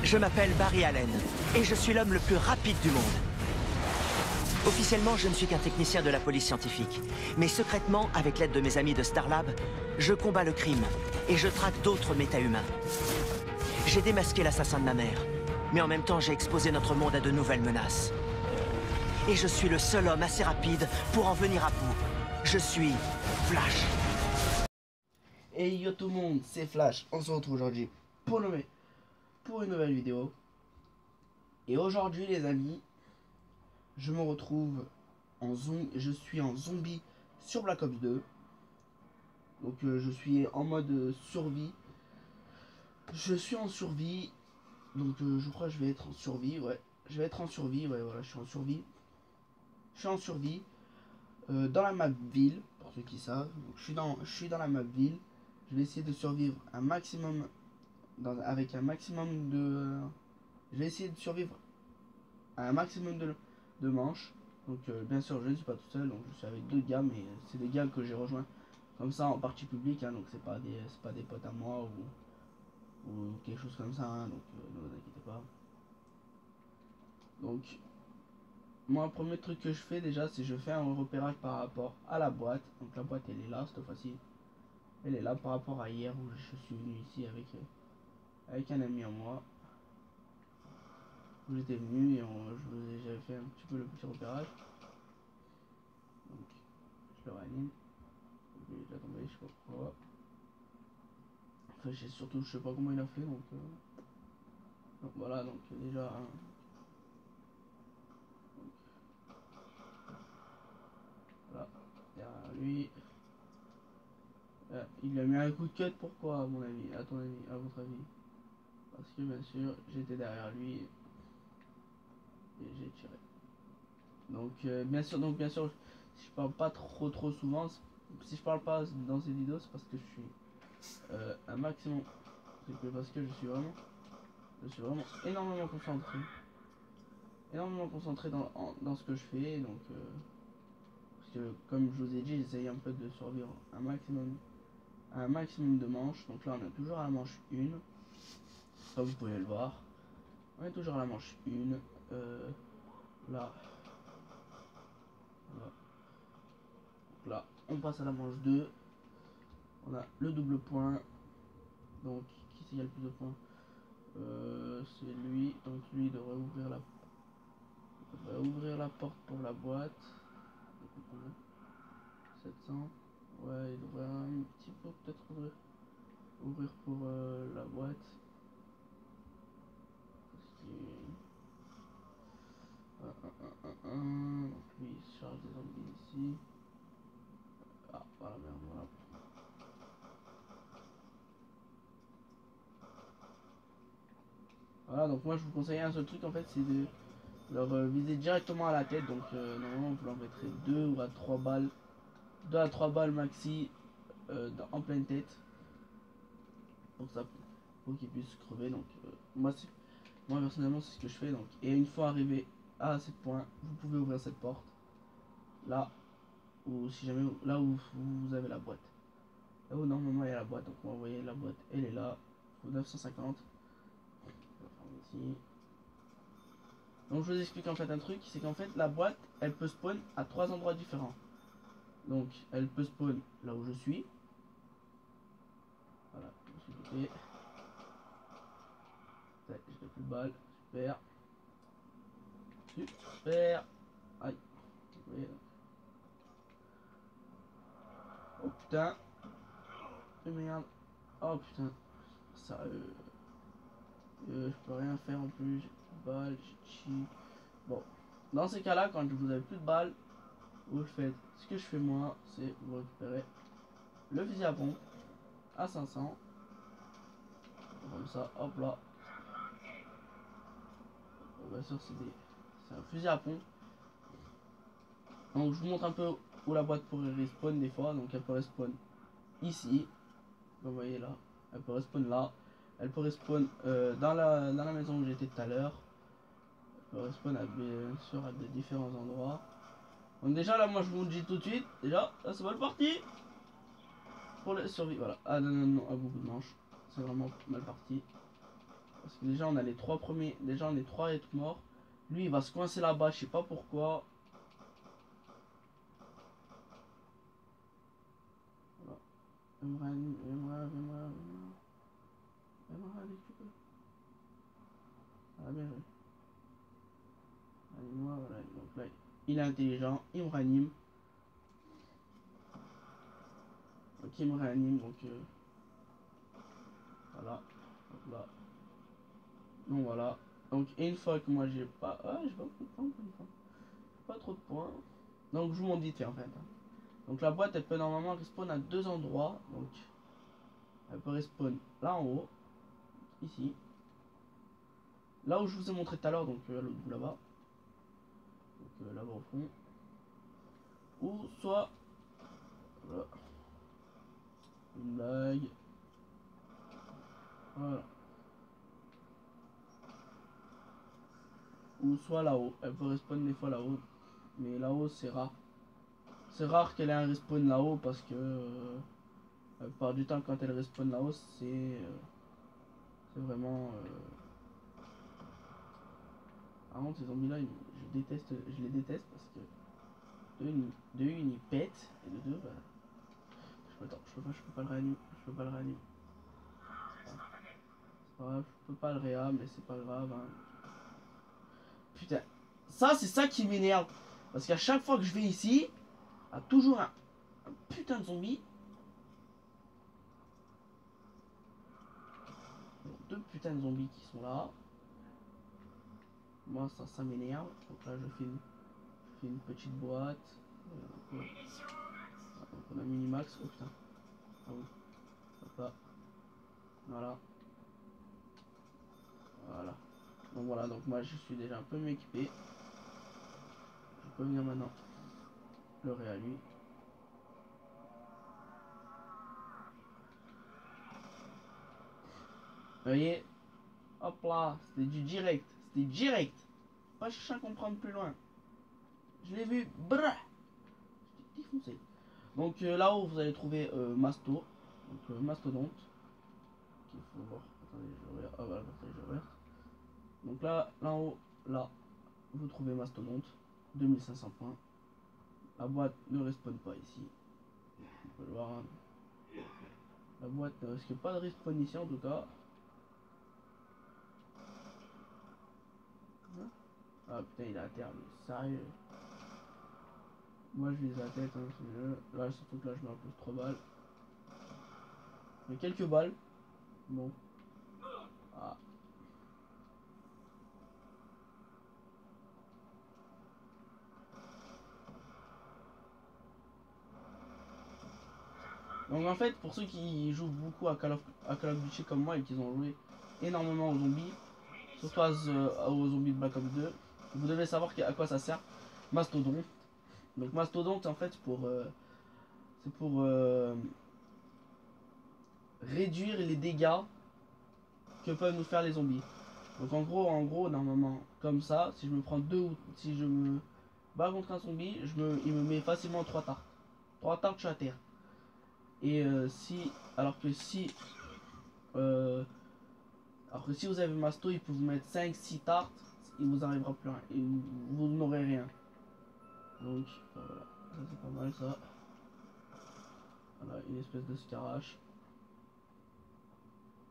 Je m'appelle Barry Allen et je suis l'homme le plus rapide du monde. Officiellement, je ne suis qu'un technicien de la police scientifique. Mais secrètement, avec l'aide de mes amis de Starlab, je combats le crime et je traque d'autres méta-humains. J'ai démasqué l'assassin de ma mère, mais en même temps, j'ai exposé notre monde à de nouvelles menaces. Et je suis le seul homme assez rapide pour en venir à bout. Je suis Flash. Hey yo tout le monde, c'est Flash. On se retrouve aujourd'hui pour une nouvelle vidéo. Et aujourd'hui les amis, je me retrouve en zombie. Je suis en zombie sur Black Ops 2. Donc je suis en mode survie. Je suis en survie. Donc je crois que je vais être en survie. Ouais, je vais être en survie. Ouais, voilà, je suis en survie. Je suis en survie dans la map ville, pour ceux qui savent. Donc, je suis dans la map ville. Je vais essayer de survivre un maximum avec un maximum de. Je vais essayer de survivre à un maximum de manches. Donc bien sûr je ne suis pas tout seul, donc je suis avec deux gars, mais c'est des gars que j'ai rejoints comme ça en partie publique, hein, donc c'est pas des potes à moi ou quelque chose comme ça, hein, donc ne vous inquiétez pas. Donc moi, premier truc que je fais déjà, c'est je fais un repérage par rapport à la boîte. Donc la boîte elle est là cette fois-ci. Elle est là par rapport à hier où je suis venu ici avec un ami à moi. Où j'étais venu et j'avais fait un petit peu le petit repérage. Donc je le réanime. Il est déjà tombé, je sais pas pourquoi. Enfin, surtout, je sais pas comment il a fait, donc voilà, donc déjà. Hein, donc, voilà, derrière lui. Il lui a mis un coup de cut, pourquoi, à mon avis, à ton avis, à votre avis? Parce que bien sûr, j'étais derrière lui et j'ai tiré. Donc bien sûr, si je parle pas trop souvent, si je parle pas dans ces vidéos, c'est parce que je suis un maximum, c'est parce que je suis vraiment énormément concentré dans ce que je fais, donc parce que comme je vous ai dit, j'essaye un peu de survivre un maximum de manches. Donc là on est toujours à la manche 1, ça vous pouvez le voir, on est toujours à la manche 1, là, donc là on passe à la manche 2, on a le double point, donc qui c'est qui a le plus de points, c'est lui, donc lui devrait ouvrir la porte pour la boîte. 700, ouais, il devrait un petit peu peut-être ouvrir pour la boîte. Donc lui il se charge des zombies ici. Ah voilà, merde, voilà. Voilà, donc moi je vous conseille un seul truc en fait, c'est de leur viser directement à la tête. Donc normalement vous leur mettrez 2 à 3 balles maxi en pleine tête pour qu'ils puissent crever. Donc moi personnellement c'est ce que je fais. Donc et une fois arrivé à 7 points, vous pouvez ouvrir cette porte là, ou si jamais là où vous avez la boîte, là où normalement il y a la boîte. Donc vous voyez la boîte, elle est là, 950. Ici. Donc je vous explique en fait un truc, c'est qu'en fait la boîte elle peut spawn à 3 endroits différents. Donc elle peut spawn là où je suis. Voilà, je me suis bloqué. J'ai plus de balles, super. Super. Aïe. Oh putain. Oh merde. Oh putain. Sérieux. Je peux rien faire en plus, j'ai plus de balles, j'ai cheat. Bon. Dans ces cas-là, quand vous avez plus de balles, vous faites. Ce que je fais moi, c'est vous récupérez le fusil à pompe à 500. Comme ça, hop là. Bien sûr, c'est un fusil à pompe. Donc je vous montre un peu où la boîte pourrait respawn des fois. Donc elle peut respawn ici. Vous voyez là. Elle peut respawn là. Elle peut respawn dans la maison où j'étais tout à l'heure. Elle peut respawn bien sûr à des différents endroits. Donc déjà là moi je vous le dis tout de suite. Déjà là c'est mal parti. Pour la survie. Voilà. Ah non, à beaucoup de manches. C'est vraiment mal parti. Parce que déjà on a les 3 premiers. Déjà on est 3 à être morts. Lui il va se coincer là-bas, je sais pas pourquoi. Voilà. Emran, allez, tu peux. Ah bien joué. Allez, moi, voilà. Donc là, il est intelligent, il me ranime. Ok, il me réanime, donc voilà. Donc là. Donc voilà. Donc une fois que moi j'ai pas. Ah, j'ai pas beaucoup de points pour une fois. Pas trop de points. Donc je vous montre vite fait en fait. Donc la boîte elle peut normalement respawn à 2 endroits. Donc elle peut respawn là en haut. Ici. Là où je vous ai montré tout à l'heure, donc à l'autre bout là-bas. Donc là-bas au fond. Ou soit. Voilà. Une blague. Voilà. Ou soit là-haut. Elle peut respawn des fois là-haut. Mais là-haut c'est rare. C'est rare qu'elle ait un respawn là-haut parce que la plupart du temps quand elle respawn là-haut c'est vraiment par contre ces zombies là je les déteste parce que de une ils pètent et de deux bah je peux pas le réanimer. Je peux pas le réanimer. C'est pas grave, je peux pas le réa mais c'est pas grave hein. Putain. Ça c'est ça qui m'énerve. Parce qu'à chaque fois que je vais ici, il y a toujours un putain de zombie. Deux putains de zombies qui sont là. Moi ça m'énerve. Donc là je fais une petite boîte. Donc on a minimax. Oh putain. Ah oui. Hop là. Voilà. Voilà. Donc voilà, donc moi je suis déjà un peu mieux équipé. Je peux venir maintenant le à lui. Vous voyez. Hop là. C'était du direct. C'était direct. Pas chercher à comprendre plus loin. Je l'ai vu. Brrr. Je t'ai défoncé. Donc là-haut vous allez trouver Masto. Donc Mastodonte. Il faut voir. Attendez, je regarde. Ah voilà, je regarde. Donc là en haut, là, vous trouvez Mastodonte. 2500 points. La boîte ne respawn pas ici. Vous pouvez le voir. Hein. La boîte ne risque pas de respawn ici en tout cas. Ah putain, il est à terre, mais sérieux. Moi je vise la tête, hein, c'est mieux. Là, surtout que là, je mets un peu 3 balles. Mais quelques balles. Bon. Ah. Donc en fait, pour ceux qui jouent beaucoup à Call of Duty comme moi et qui ont joué énormément aux zombies, surtout aux zombies de Black Ops 2, vous devez savoir à quoi ça sert. Mastodonte. Donc Mastodonte en fait c'est pour réduire les dégâts que peuvent nous faire les zombies. Donc en gros normalement comme ça, si je me prends si je me bats contre un zombie, il me met facilement 3 tartes. 3 tartes je suis à terre. Et alors que si vous avez Masto, il peut vous mettre 5-6 tartes, il vous arrivera plus rien. Et vous n'aurez rien. Donc voilà, ça c'est pas mal ça. Voilà, une espèce de scarache.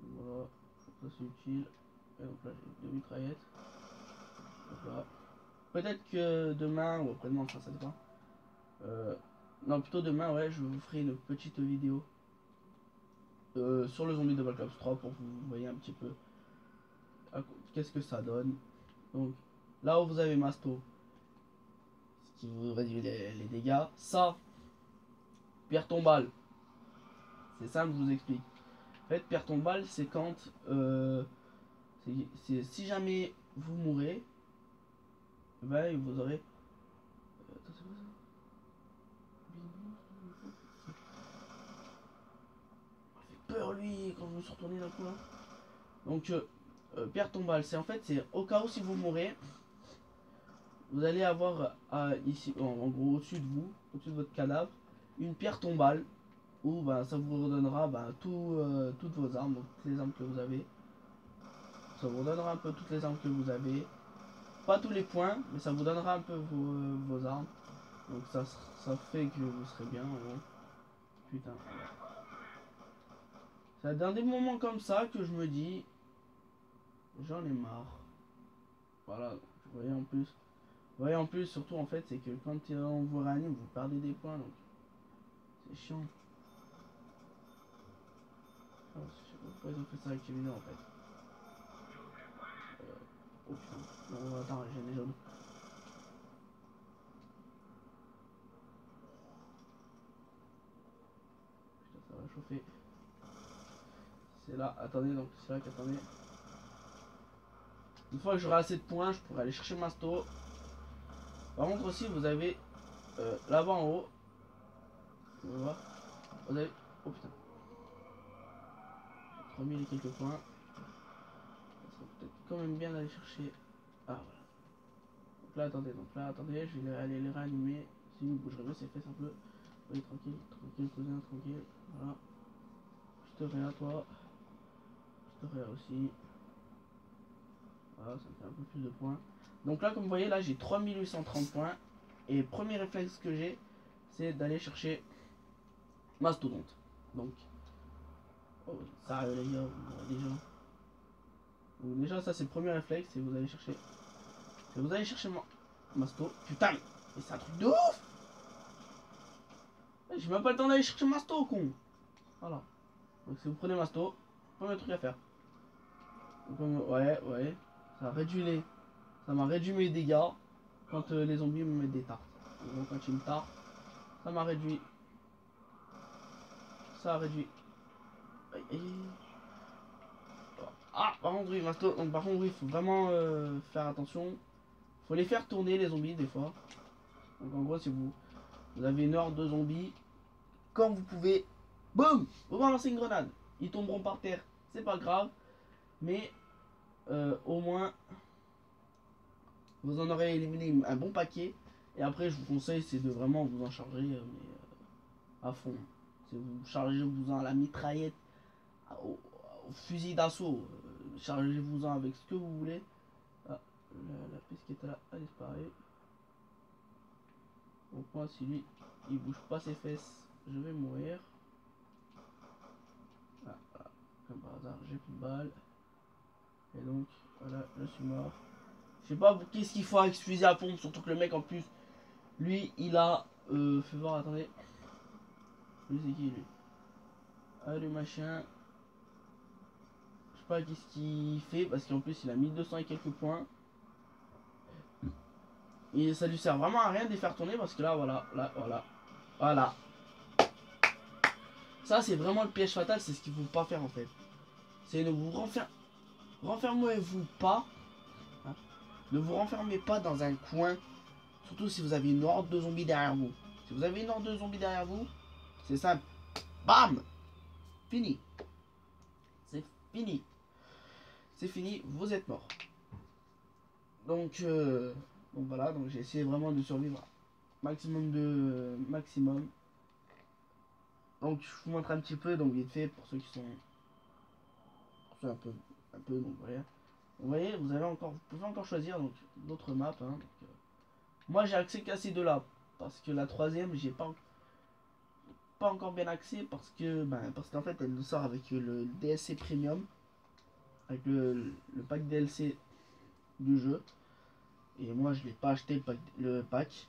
Voilà, ça c'est utile. Et donc là j'ai 2 mitraillettes. Voilà. Peut-être que demain ou après-demain, ça dépend. Non, plutôt demain, ouais, je vous ferai une petite vidéo sur le zombie de Black Ops 3 pour que vous voyez un petit peu qu'est-ce que ça donne. Donc là où vous avez Masto, ce qui vous réduit les dégâts, ça, pierre tombale. C'est simple, je vous explique. En fait, pierre tombale, c'est quand si jamais vous mourrez, ben vous aurez. Attends, c'est quoi ça? Peur lui quand je me suis retourné d'un coup là. Donc pierre tombale, c'est en fait c'est au cas où si vous mourrez, vous allez avoir ici en gros au-dessus de vous, au-dessus de votre cadavre, une pierre tombale où ça vous redonnera toutes vos armes, donc toutes les armes que vous avez. Ça vous donnera un peu toutes les armes que vous avez. Pas tous les points, mais ça vous donnera un peu vos armes. Donc ça fait que vous serez bien en gros. Putain. C'est dans des moments comme ça que je me dis, j'en ai marre. Voilà, vous voyez en plus. Vous voyez en plus, surtout en fait, c'est que quand on vous réanime, vous perdez des points, donc c'est chiant. Oh, je sais pas pourquoi ils ont fait ça avec les vidéos en fait. Oh putain, non, attends, j'ai des jaunes. Putain, ça va chauffer. C'est là, attendez, donc c'est là qu'attendez. Une fois que j'aurai assez de points, je pourrai aller chercher Masto. Par contre aussi, vous avez là-bas en haut. Vous voir. Vous avez. Oh putain. 3000 et quelques points. Ça serait peut-être quand même bien d'aller chercher. Ah voilà. Donc là attendez, je vais aller les réanimer. Si vous bougerez bien, c'est fait un peu. Oui, tranquille, tranquille, cousin, tranquille. Voilà. Je te réa toi. Je te réa aussi. Voilà, ça me fait un peu plus de points. Donc là, comme vous voyez, là j'ai 3830 points. Et premier réflexe que j'ai, c'est d'aller chercher Mastodonte. Donc, oh, sérieux les gars, déjà. Donc déjà, ça c'est le premier réflexe, c'est vous allez chercher. Vous allez chercher Masto. Putain, mais c'est un truc de ouf! J'ai même pas le temps d'aller chercher Masto, con! Voilà. Donc si vous prenez Masto, premier truc à faire. Donc, ouais. Ça m'a réduit mes dégâts quand les zombies me mettent des tartes. Donc quand ils me tartent, ça m'a réduit. Ça a réduit. Ah, par contre, oui, Masto. Donc par contre, oui, il faut vraiment faire attention. Faut les faire tourner les zombies des fois. Donc en gros, si vous avez une horde de zombies, quand vous pouvez, boum, vous balancez une grenade. Ils tomberont par terre, c'est pas grave, mais au moins vous en aurez éliminé un bon paquet. Et après, je vous conseille, c'est de vraiment vous en charger mais, à fond. C'est vous chargez-vous-en à la mitraillette, au fusil d'assaut. Chargez-vous-en avec ce que vous voulez. Ah, la piste qui était là, elle disparaît. Donc moi, si lui, il bouge pas ses fesses, je vais mourir. Ah, voilà. Comme par hasard, j'ai plus de balles. Et donc, voilà, je suis mort. Je sais pas qu'est-ce qu'il faut avec ce fusil à pompe, surtout que le mec en plus, lui, il a... fais voir, attendez. Lui, c'est qui lui? Ah, le machin. Je sais pas qu'est-ce qu'il fait, parce qu'en plus, il a 1200 et quelques points. Et ça lui sert vraiment à rien de les faire tourner, parce que là, voilà, voilà. Ça, c'est vraiment le piège fatal, c'est ce qu'il faut pas faire en fait. C'est ne vous renfermez-vous pas. Hein, ne vous renfermez pas dans un coin. Surtout si vous avez une horde de zombies derrière vous. Si vous avez une horde de zombies derrière vous, c'est simple. Bam! Fini. C'est fini. C'est fini, vous êtes mort. Donc voilà, donc j'ai essayé vraiment de survivre maximum. Donc je vous montre un petit peu, donc vite fait pour ceux qui sont un peu donc voilà. Vous voyez, vous pouvez encore choisir donc d'autres maps. Hein, donc, moi j'ai accès qu'à ces deux là parce que la troisième j'ai pas encore bien accès parce qu'en fait elle nous sort avec le DLC premium, avec le pack DLC du jeu. Et moi je l'ai pas acheté le pack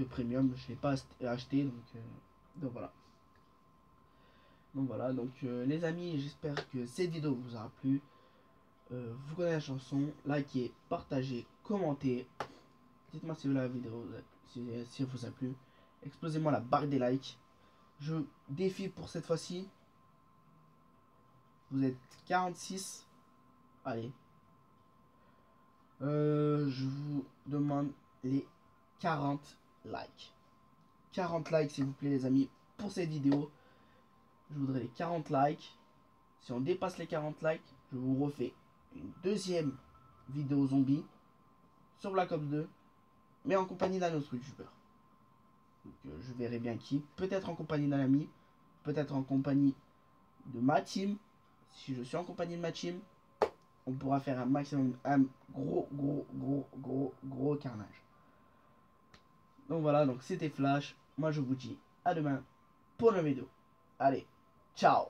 premium, je l'ai pas acheté donc voilà. Donc voilà, donc les amis, j'espère que cette vidéo vous aura plu. Vous connaissez la chanson, likez, partagez, commentez. Dites-moi si la vidéo si elle vous a plu. Explosez-moi la barre des likes. Je défie pour cette fois-ci. Vous êtes 46. Allez. Je vous demande les 40 likes. 40 likes s'il vous plaît les amis pour cette vidéo. Je voudrais les 40 likes. Si on dépasse les 40 likes, je vous refais une deuxième vidéo zombie sur Black Ops 2, mais en compagnie d'un autre youtubeur. Donc je verrai bien qui. Peut-être en compagnie d'un ami, peut-être en compagnie de ma team. Si je suis en compagnie de ma team, on pourra faire un maximum, un gros carnage. Donc voilà, donc c'était Flash. Moi je vous dis à demain pour une vidéo. Allez, ciao!